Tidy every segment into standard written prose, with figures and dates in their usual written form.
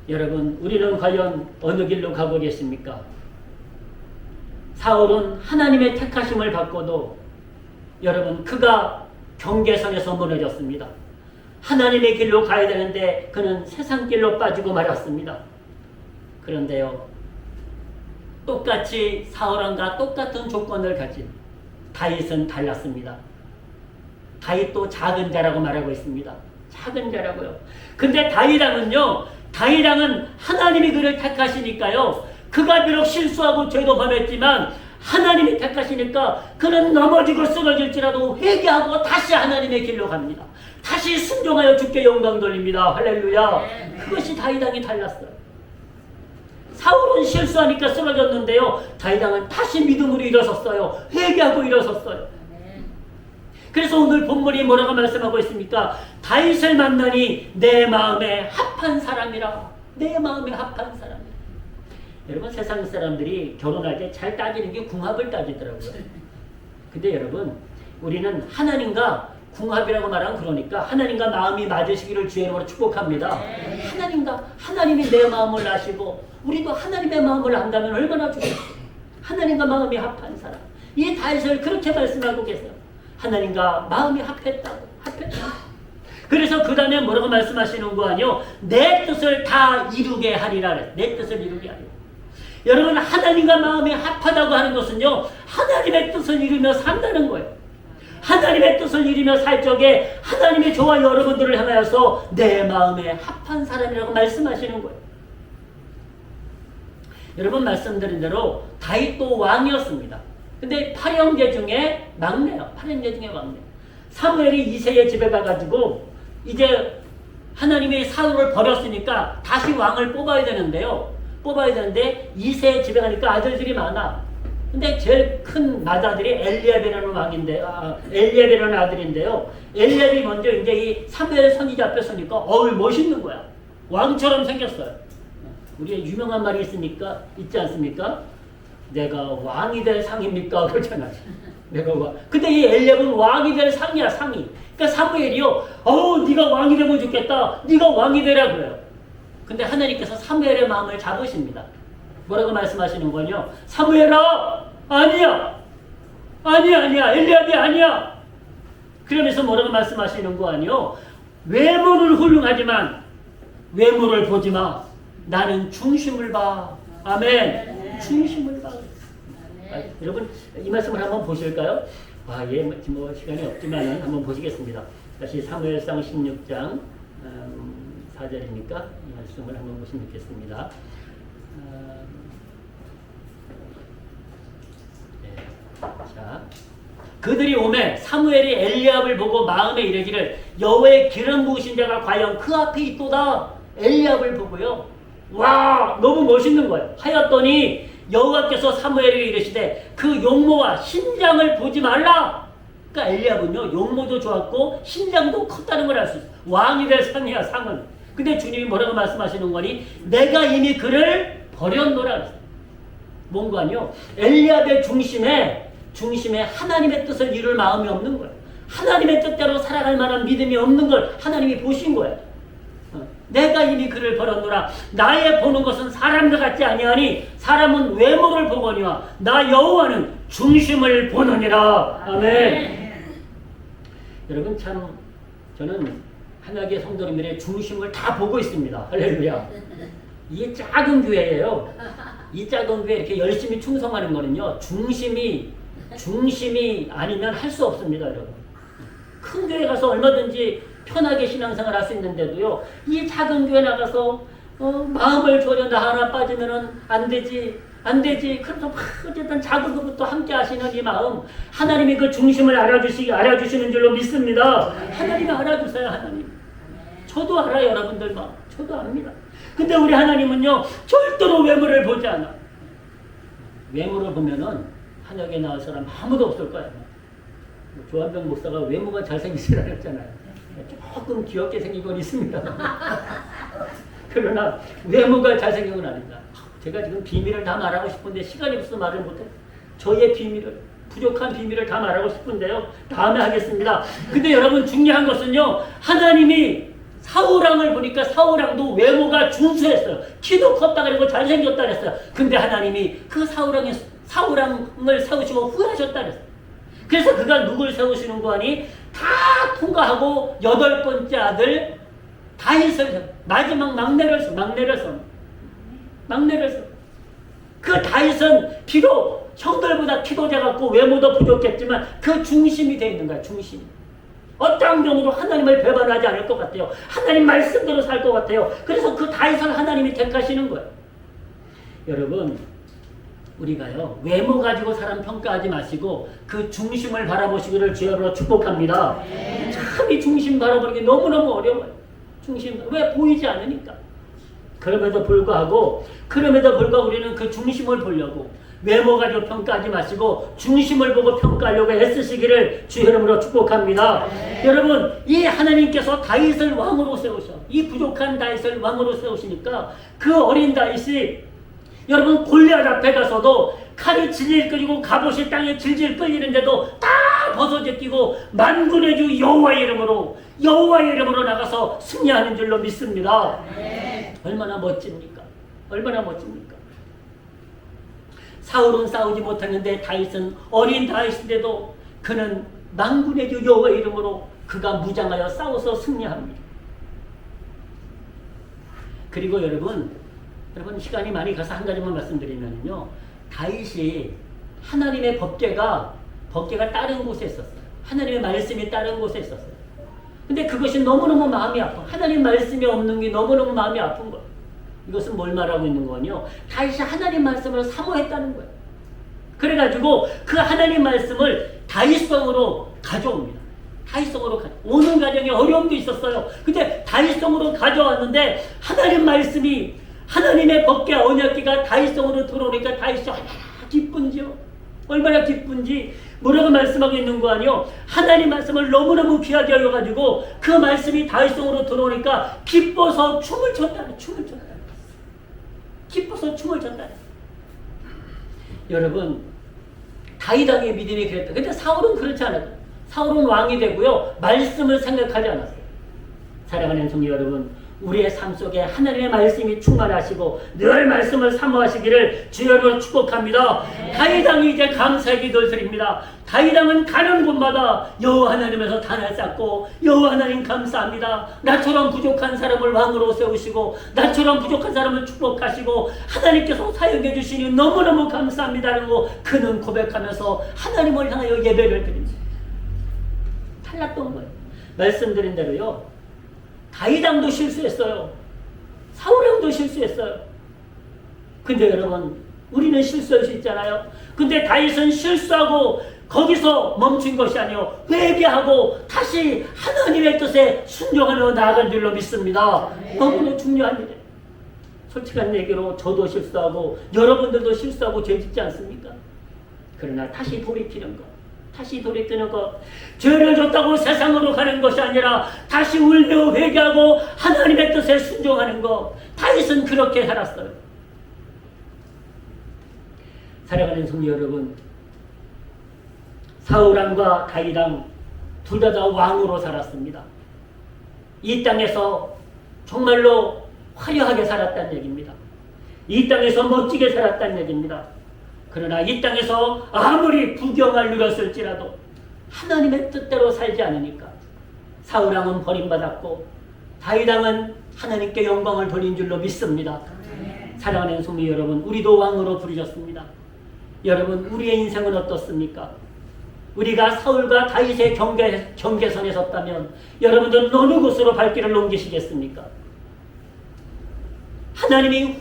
여러분, 우리는 과연 어느 길로 가보겠습니까? 사울은 하나님의 택하심을 받고도 여러분, 그가 경계선에서 무너졌습니다. 하나님의 길로 가야 되는데 그는 세상 길로 빠지고 말았습니다. 그런데요, 똑같이 사울왕과 똑같은 조건을 가진 다윗은 달랐습니다. 다윗도 작은 자라고 말하고 있습니다. 작은 자라고요. 근데 다윗왕은 하나님이 그를 택하시니까요, 그가 비록 실수하고 죄도 범했지만 하나님이 택하시니까 그는 넘어지고 쓰러질지라도 회개하고 다시 하나님의 길로 갑니다. 다시 순종하여 주께 영광 돌립니다. 할렐루야. 그것이 다윗왕이 달랐어요. 사울은 실수하니까 쓰러졌는데요, 다윗왕은 다시 믿음으로 일어섰어요. 회개하고 일어섰어요. 그래서 오늘 본문이 뭐라고 말씀하고 있습니까? 다윗을 만나니 내 마음에 합한 사람이라. 내 마음에 합한 사람. 여러분, 세상 사람들이 결혼할 때 잘 따지는 게 궁합을 따지더라고요. 근데 여러분, 우리는 하나님과 궁합이라고 말하면 그러니까 하나님과 마음이 맞으시기를 주의 이름으로 축복합니다. 하나님이 내 마음을 아시고 우리도 하나님의 마음을 안다면 얼마나 좋겠어요. 하나님과 마음이 합한 사람. 이 다윗을 그렇게 말씀하고 계세요. 하나님과 마음이 합했다고. 그래서 그 다음에 뭐라고 말씀하시는 거 아니요? 내 뜻을 다 이루게 하리라. 내 뜻을 이루게 하리라. 여러분, 하나님과 마음이 합하다고 하는 것은요, 하나님의 뜻을 이루며 산다는 거예요. 하나님의 뜻을 이루며 살 적에 하나님의 저와 여러분들을 향하여서 내 마음에 합한 사람이라고 말씀하시는 거예요. 여러분, 말씀드린 대로 다윗도 왕이었습니다. 근데 8형제 중에 막내요. 8형제 중에 막내. 사무엘이 이새의 집에 가가지고 이제 하나님이 사울을 버렸으니까 다시 왕을 뽑아야 되는데 이새의 집에 가니까 아들들이 많아. 근데 제일 큰 맏아들이 엘리압이라는 엘리압이라는 아들인데요. 엘리압이 먼저 이제 이 사무엘 선지자 앞에 서니까 멋있는 거야. 왕처럼 생겼어요. 우리의 유명한 말이 있지 않습니까? 내가 왕이 될 상입니까? 그렇잖아요. 근데 이 엘리압은 왕이 될 상이야, 상이. 그러니까 사무엘이요, 네가 왕이 되면 좋겠다. 네가 왕이 되라 그래요. 근데 하나님께서 사무엘의 마음을 잡으십니다. 뭐라고 말씀하시는 거냐? 사무엘아, 아니야, 엘리압이 아니야. 그러면서 뭐라고 말씀하시는 거 아니요? 외모는 훌륭하지만 외모를 보지 마. 나는 중심을 봐. 아멘. 중심을 봐. 여러분, 이 말씀을 한번 보실까요? 시간이 없지만 한번 보시겠습니다. 다시 사무엘상 16장 4절입니까? 이 말씀을 한번 보시면 좋겠습니다. 자, 그들이 오매 사무엘이 엘리압을 보고 마음에 이르기를 여호와의 기름 부으신 자가 과연 그 앞에 있도다. 엘리압을 보고요, 와, 너무 멋있는 거예요. 하였더니 여호와께서 사무엘에게 이르시되 그 용모와 신장을 보지 말라. 그러니까 엘리압은요, 용모도 좋았고 신장도 컸다는 걸 알 수 있어요. 왕이 될 상이야, 상은. 근데 주님이 뭐라고 말씀하시는 거니? 내가 이미 그를 버렸노라. 뭔가 아니요, 엘리압의 중심에 하나님의 뜻을 이룰 마음이 없는 거예요. 하나님의 뜻대로 살아갈 만한 믿음이 없는 걸 하나님이 보신 거예요. 내가 이미 그를 버렸노라. 나의 보는 것은 사람과 같지 아니하니 사람은 외모를 보거니와 나 여호와는 중심을 보느니라. 아멘. 여러분, 참 저는 하나님의 성도님들의 중심을 다 보고 있습니다. 할렐루야. 이게 작은 교회예요. 이 작은 교회 이렇게 열심히 충성하는 거는요, 중심이 아니면 할 수 없습니다, 여러분. 큰 교회 가서 얼마든지 편하게 신앙생활 할 수 있는데도요, 이 작은 교회 나가서 마음을 졸여 나 하나 빠지면은 안 되지. 그래서 어쨌든 작은 것부터 함께 하시는 이 마음, 하나님이 그 중심을 알아주시는 줄로 믿습니다. 하나님이 알아주세요. 하나님. 저도 알아요, 여러분들 마음. 저도 압니다. 근데 우리 하나님은요, 절대로 외모를 보지 않아. 외모를 보면은 한역에 나올 사람 아무도 없을 거예요. 조한병 목사가 외모가 잘생기지는 않았잖아요. 조금 귀엽게 생긴 건 있습니다. 그러나 외모가 잘생긴 건 아니다. 제가 지금 비밀을 다 말하고 싶은데 시간이 없어서 말을 못해. 저의 부족한 비밀을 다 말하고 싶은데요, 다음에 하겠습니다. 근데 여러분, 중요한 것은요, 하나님이 사울왕을 보니까 사울왕도 외모가 준수했어요. 키도 컸다 그러고 잘생겼다 그랬어요. 근데 하나님이 그 사울왕을 세우시고 후회하셨다 그랬어요. 그래서 그가 누굴 세우시는 거 아니? 다 통과하고 8번째 아들 다윗을 마지막 막내를 써. 그 다윗은 비록 형들보다 키도 작았고 외모도 부족했지만 그 중심이 되어 있는 거야. 중심. 어떤 경우도 하나님을 배반하지 않을 것 같아요. 하나님 말씀대로 살 것 같아요. 그래서 그 다윗을 하나님이 택하시는 거예요. 여러분, 우리가요 외모 가지고 사람 평가하지 마시고 그 중심을 바라보시기를 주여로 축복합니다. 참 이 중심 바라보는 게 너무너무 어려워요. 중심 왜 보이지 않으니까. 그럼에도 불구하고 우리는 그 중심을 보려고 외모 가지고 평가하지 마시고 중심을 보고 평가하려고 애쓰시기를 주의 이름으로 축복합니다. 여러분, 이 하나님께서 다윗을 왕으로 세우셔. 이 부족한 다윗을 왕으로 세우시니까 그 어린 다윗이 여러분 골리앗 앞에 가서도 칼이 질질 끌리고 갑옷이 땅에 질질 끌리는데도 다 벗어져 끼고 만군의 주 여호와의 이름으로 나가서 승리하는 줄로 믿습니다. 얼마나 멋집니까? 사울은 싸우지 못했는데 다윗은 어린 다윗인데도 그는 만군의 주 여호와의 이름으로 그가 무장하여 싸워서 승리합니다. 그리고 여러분 시간이 많이 가서 한 가지만 말씀드리면요. 다윗이 하나님의 법궤가 다른 곳에 있었어요. 하나님의 말씀이 다른 곳에 있었어요. 근데 그것이 너무너무 마음이 아파. 하나님 말씀이 없는 게 너무너무 마음이 아픈 거예요. 이것은 뭘 말하고 있는 거냐? 다윗이 하나님 말씀을 사모했다는 거예요. 그래가지고 그 하나님 말씀을 다윗성으로 가져옵니다. 오는 과정에 어려움도 있었어요. 근데 다윗성으로 가져왔는데 하나님 말씀이 하나님의 법궤 언약궤가 다윗성으로 들어오니까 다윗이 얼마나 기쁜지 뭐라고 말씀하고 있는 거 아니요? 하나님 말씀을 너무너무 귀하게 여겨가지고 그 말씀이 다윗성으로 들어오니까 기뻐서 춤을 췄다. 여러분, 다윗 왕의 믿음이 그랬다. 근데 사울은 그렇지 않았어요. 사울은 왕이 되고요 말씀을 생각하지 않았어요. 사랑하는 성도 여러분, 우리의 삶 속에 하나님의 말씀이 충만하시고 늘 말씀을 사모하시기를 주여로 축복합니다. 다윗 왕이 이제 감사의 기도를 드립니다. 다윗 왕은 가는 곳마다 여호와 하나님에서 단을 쌓고 여호와 하나님 감사합니다. 나처럼 부족한 사람을 왕으로 세우시고 나처럼 부족한 사람을 축복하시고 하나님께서 사용해 주시니 너무너무 감사합니다라고 그는 고백하면서 하나님을 향하여 예배를 드립니다. 달랐던 거예요. 말씀드린 대로요. 다윗 왕도 실수했어요. 사울 왕도 실수했어요. 근데 여러분, 우리는 실수할 수 있잖아요. 근데 다윗은 실수하고 거기서 멈춘 것이 아니요 회개하고 다시 하나님의 뜻에 순종하며 나아간 줄로 믿습니다. 너무나 중요한 일이에요. 솔직한 얘기로 저도 실수하고 여러분들도 실수하고 죄 짓지 않습니까? 그러나 다시 돌이키는 것, 죄를 졌다고 세상으로 가는 것이 아니라 다시 울며 회개하고 하나님의 뜻에 순종하는 것. 다윗은 그렇게 살았어요. 사랑하는 성도 여러분, 사울왕과 다윗왕 둘 다 왕으로 살았습니다. 이 땅에서 정말로 화려하게 살았다는 얘기입니다. 이 땅에서 멋지게 살았다는 얘기입니다. 그러나 이 땅에서 아무리 부경을 누렸을지라도 하나님의 뜻대로 살지 않으니까 사울왕은 버림받았고 다윗왕은 하나님께 영광을 돌린 줄로 믿습니다. 사랑하는 성도 여러분, 우리도 왕으로 부르셨습니다. 여러분, 우리의 인생은 어떻습니까? 우리가 사울과 다윗의 경계선에 섰다면 여러분들은 어느 곳으로 발길을 옮기시겠습니까? 하나님이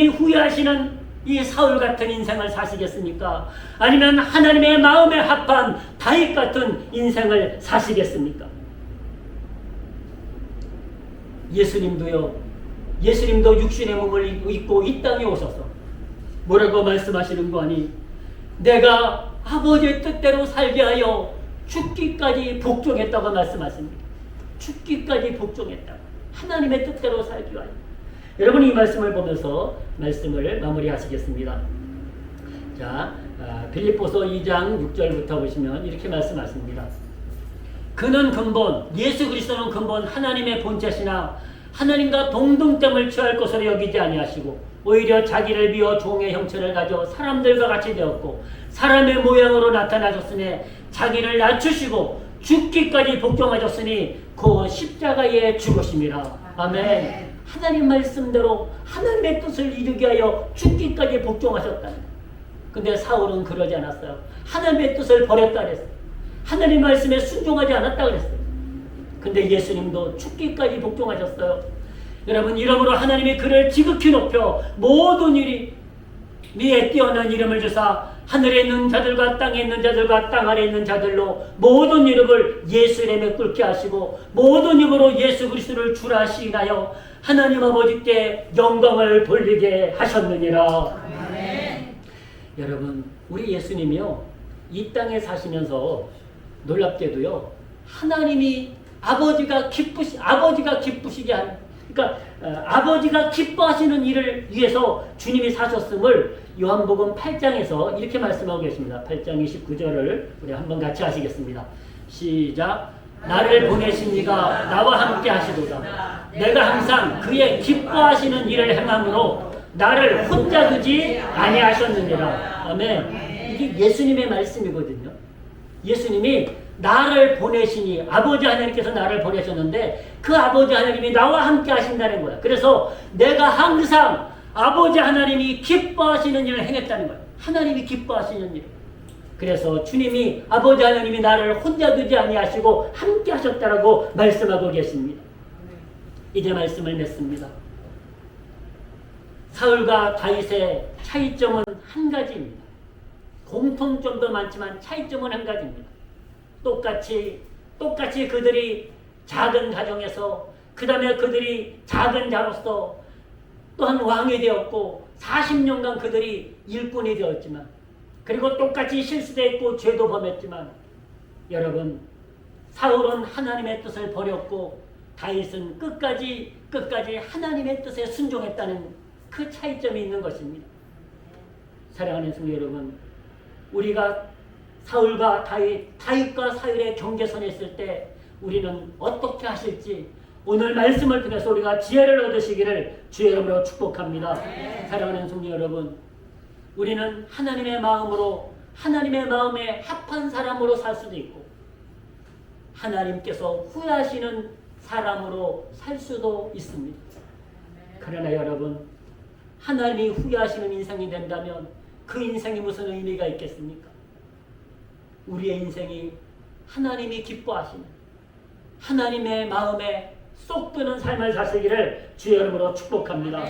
후회하시는 이 사울 같은 인생을 사시겠습니까? 아니면 하나님의 마음에 합한 다윗 같은 인생을 사시겠습니까? 예수님도 육신의 몸을 입고 이 땅에 오셔서 뭐라고 말씀하시는 거 아니? 내가 아버지의 뜻대로 살게 하여 죽기까지 복종했다고 말씀하십니다. 죽기까지 복종했다. 하나님의 뜻대로 살기 위하여. 여러분, 이 말씀을 보면서 말씀을 마무리하시겠습니다. 자, 빌립보서 2장 6절부터 보시면 이렇게 말씀하십니다. 그는 근본, 예수 그리스도는 근본 하나님의 본체시나 하나님과 동등됨을 취할 것으로 여기지 아니하시고 오히려 자기를 비워 종의 형체를 가져 사람들과 같이 되었고 사람의 모양으로 나타나셨으니 자기를 낮추시고 죽기까지 복종하셨으니 그 십자가에 죽으심이라. 아멘. 하나님 말씀대로 하나님의 뜻을 이루기 위하여 죽기까지 복종하셨다. 근데 사울은 그러지 않았어요. 하나님의 뜻을 버렸다 그랬어요. 하나님 말씀에 순종하지 않았다 그랬어요. 근데 예수님도 죽기까지 복종하셨어요. 여러분, 이러므로 하나님이 그를 지극히 높여 모든 일이 위에 뛰어난 이름을 주사 하늘에 있는 자들과 땅에 있는 자들과 땅 아래에 있는 자들로 모든 이름을 예수 이름에 꿇게 하시고 모든 입으로 예수 그리스도를 주라 시인하여 하나님 아버지께 영광을 돌리게 하셨느니라. 아멘. 여러분, 우리 예수님이요, 이 땅에 사시면서 놀랍게도요, 하나님이 아버지가 기쁘시게 하는, 그러니까 아버지가 기뻐하시는 일을 위해서 주님이 사셨음을 요한복음 8장에서 이렇게 말씀하고 계십니다. 8장 29절을 우리 한번 같이 하시겠습니다. 시작. 나를 보내신 이가 나와 함께 하시도다. 내가 항상 그의 기뻐하시는 일을 행함으로 나를 혼자 두지 아니하셨느니라. 아멘. 이게 예수님의 말씀이거든요. 예수님이 나를 보내시니, 아버지 하나님께서 나를 보내셨는데 그 아버지 하나님이 나와 함께 하신다는 거야. 그래서 내가 항상 아버지 하나님이 기뻐하시는 일을 행했다는 거야. 하나님이 기뻐하시는 일. 그래서 주님이 아버지 하나님이 나를 혼자 두지 아니하시고 함께 하셨다라고 말씀하고 계십니다. 이제 말씀을 맺습니다. 사울과 다윗의 차이점은 한 가지입니다. 공통점도 많지만 차이점은 한 가지입니다. 똑같이 그들이 작은 가정에서, 그 다음에 그들이 작은 자로서 또한 왕이 되었고 40년간 그들이 일꾼이 되었지만, 그리고 똑같이 실수도 했고 죄도 범했지만, 여러분, 사울은 하나님의 뜻을 버렸고 다윗은 끝까지 하나님의 뜻에 순종했다는 그 차이점이 있는 것입니다. 사랑하는 성도 여러분, 우리가 사울과 다윗과 사울의 경계선에 있을 때 우리는 어떻게 하실지 오늘 말씀을 통해서 우리가 지혜를 얻으시기를 주의 이름으로 축복합니다. 사랑하는 성도 여러분, 우리는 하나님의 마음에 합한 사람으로 살 수도 있고 하나님께서 후회하시는 사람으로 살 수도 있습니다. 그러나 여러분, 하나님이 후회하시는 인생이 된다면 그 인생이 무슨 의미가 있겠습니까? 우리의 인생이 하나님이 기뻐하시는 하나님의 마음에 쏙 드는 삶을 사시기를 주의 이름으로 축복합니다.